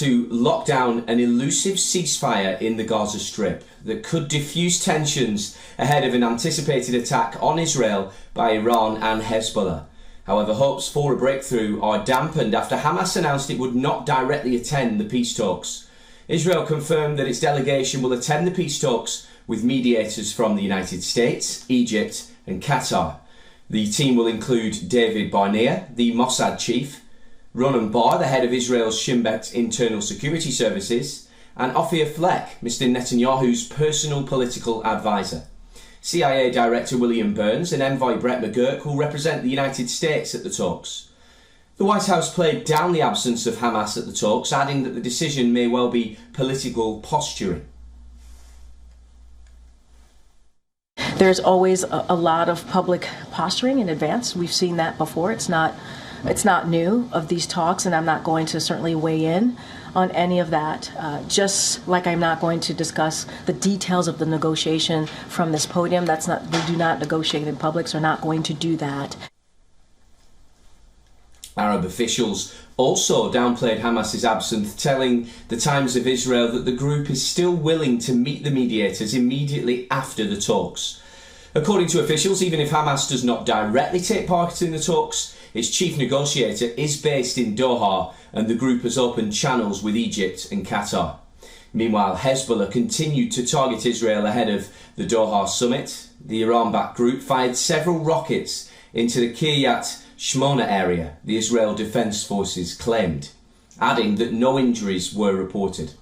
to lock down an elusive ceasefire in the Gaza Strip that could diffuse tensions ahead of an anticipated attack on Israel by Iran and Hezbollah. However, hopes for a breakthrough are dampened after Hamas announced it would not directly attend the peace talks. Israel confirmed that its delegation will attend the peace talks with mediators from the United States, Egypt and Qatar. The team will include David Barnea, the Mossad chief, Ronen Bar, the head of Israel's Shin Bet Internal Security Services, and Ophir Fleck, Mr. Netanyahu's personal political advisor. CIA Director William Burns and Envoy Brett McGurk will represent the United States at the talks. The White House played down the absence of Hamas at the talks, adding that the decision may well be political posturing. There's always a lot of public posturing in advance. We've seen that before. It's not new of these talks, and I'm not going to certainly weigh in on any of that, just like I'm not going to discuss the details of the negotiation from this podium. We do not negotiate in public, so we're not going to do that. Arab officials also downplayed Hamas's absence, telling the Times of Israel that the group is still willing to meet the mediators immediately after the talks. According to officials, even if Hamas does not directly take part in the talks, its chief negotiator is based in Doha, and the group has opened channels with Egypt and Qatar. Meanwhile, Hezbollah continued to target Israel ahead of the Doha summit. The Iran-backed group fired several rockets into the Kiryat Shmona area, the Israel Defense Forces claimed, adding that no injuries were reported.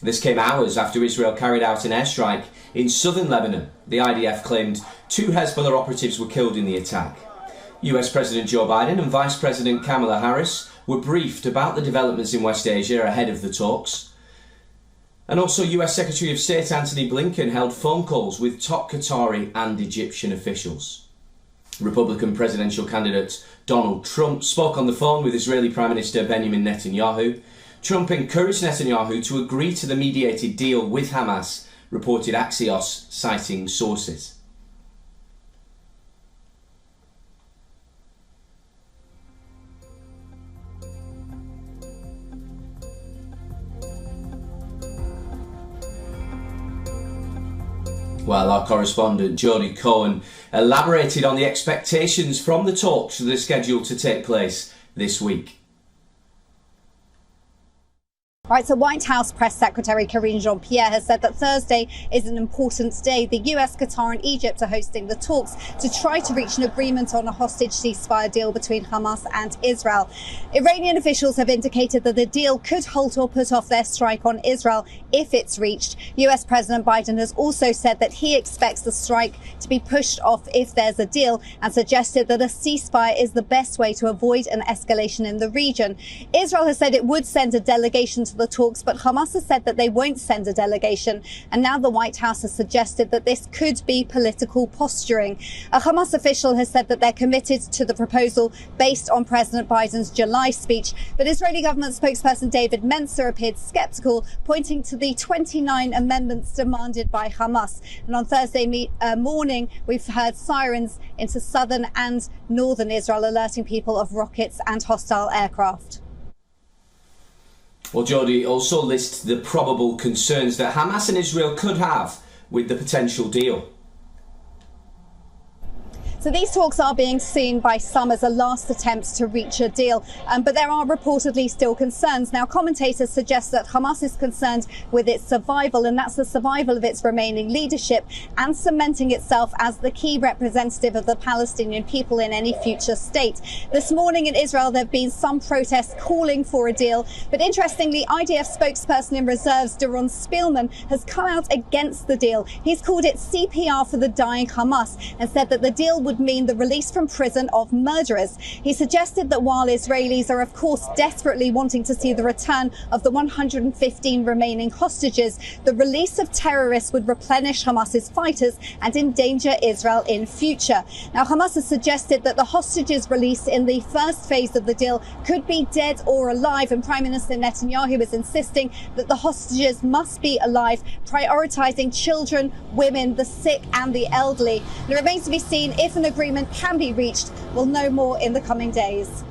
This came hours after Israel carried out an airstrike in southern Lebanon. The IDF claimed 2 Hezbollah operatives were killed in the attack. US President Joe Biden and Vice President Kamala Harris were briefed about the developments in West Asia ahead of the talks. And also US Secretary of State Antony Blinken held phone calls with top Qatari and Egyptian officials. Republican presidential candidate Donald Trump spoke on the phone with Israeli Prime Minister Benjamin Netanyahu. Trump encouraged Netanyahu to agree to the mediated deal with Hamas, reported Axios, citing sources. Well, our correspondent Jodie Cohen elaborated on the expectations from the talks that are scheduled to take place this week. Right, so White House Press Secretary Karine Jean-Pierre has said that Thursday is an important day. The US, Qatar and Egypt are hosting the talks to try to reach an agreement on a hostage ceasefire deal between Hamas and Israel. Iranian officials have indicated that the deal could halt or put off their strike on Israel if it's reached. US President Biden has also said that he expects the strike to be pushed off if there's a deal, and suggested that a ceasefire is the best way to avoid an escalation in the region. Israel has said it would send a delegation to the talks, but Hamas has said that they won't send a delegation. And now the White House has suggested that this could be political posturing. A Hamas official has said that they're committed to the proposal based on President Biden's July speech. But Israeli government spokesperson David Mencer appeared skeptical, pointing to the 29 amendments demanded by Hamas. And on Thursday morning, we've heard sirens into southern and northern Israel, alerting people of rockets and hostile aircraft. Well, Jodie also lists the probable concerns that Hamas and Israel could have with the potential deal. So these talks are being seen by some as a last attempt to reach a deal, but there are reportedly still concerns. Now, commentators suggest that Hamas is concerned with its survival, and that's the survival of its remaining leadership and cementing itself as the key representative of the Palestinian people in any future state. This morning in Israel, there have been some protests calling for a deal, but interestingly, IDF spokesperson in reserves, Doron Spielman, has come out against the deal. He's called it CPR for the dying Hamas and said that the deal would mean the release from prison of murderers. He suggested that while Israelis are of course desperately wanting to see the return of the 115 remaining hostages, the release of terrorists would replenish Hamas's fighters and endanger Israel in future. Now, Hamas has suggested that the hostages released in the first phase of the deal could be dead or alive, and Prime Minister Netanyahu is insisting that the hostages must be alive, prioritizing children, women, the sick and the elderly. It remains to be seen if an agreement can be reached. We'll know more in the coming days.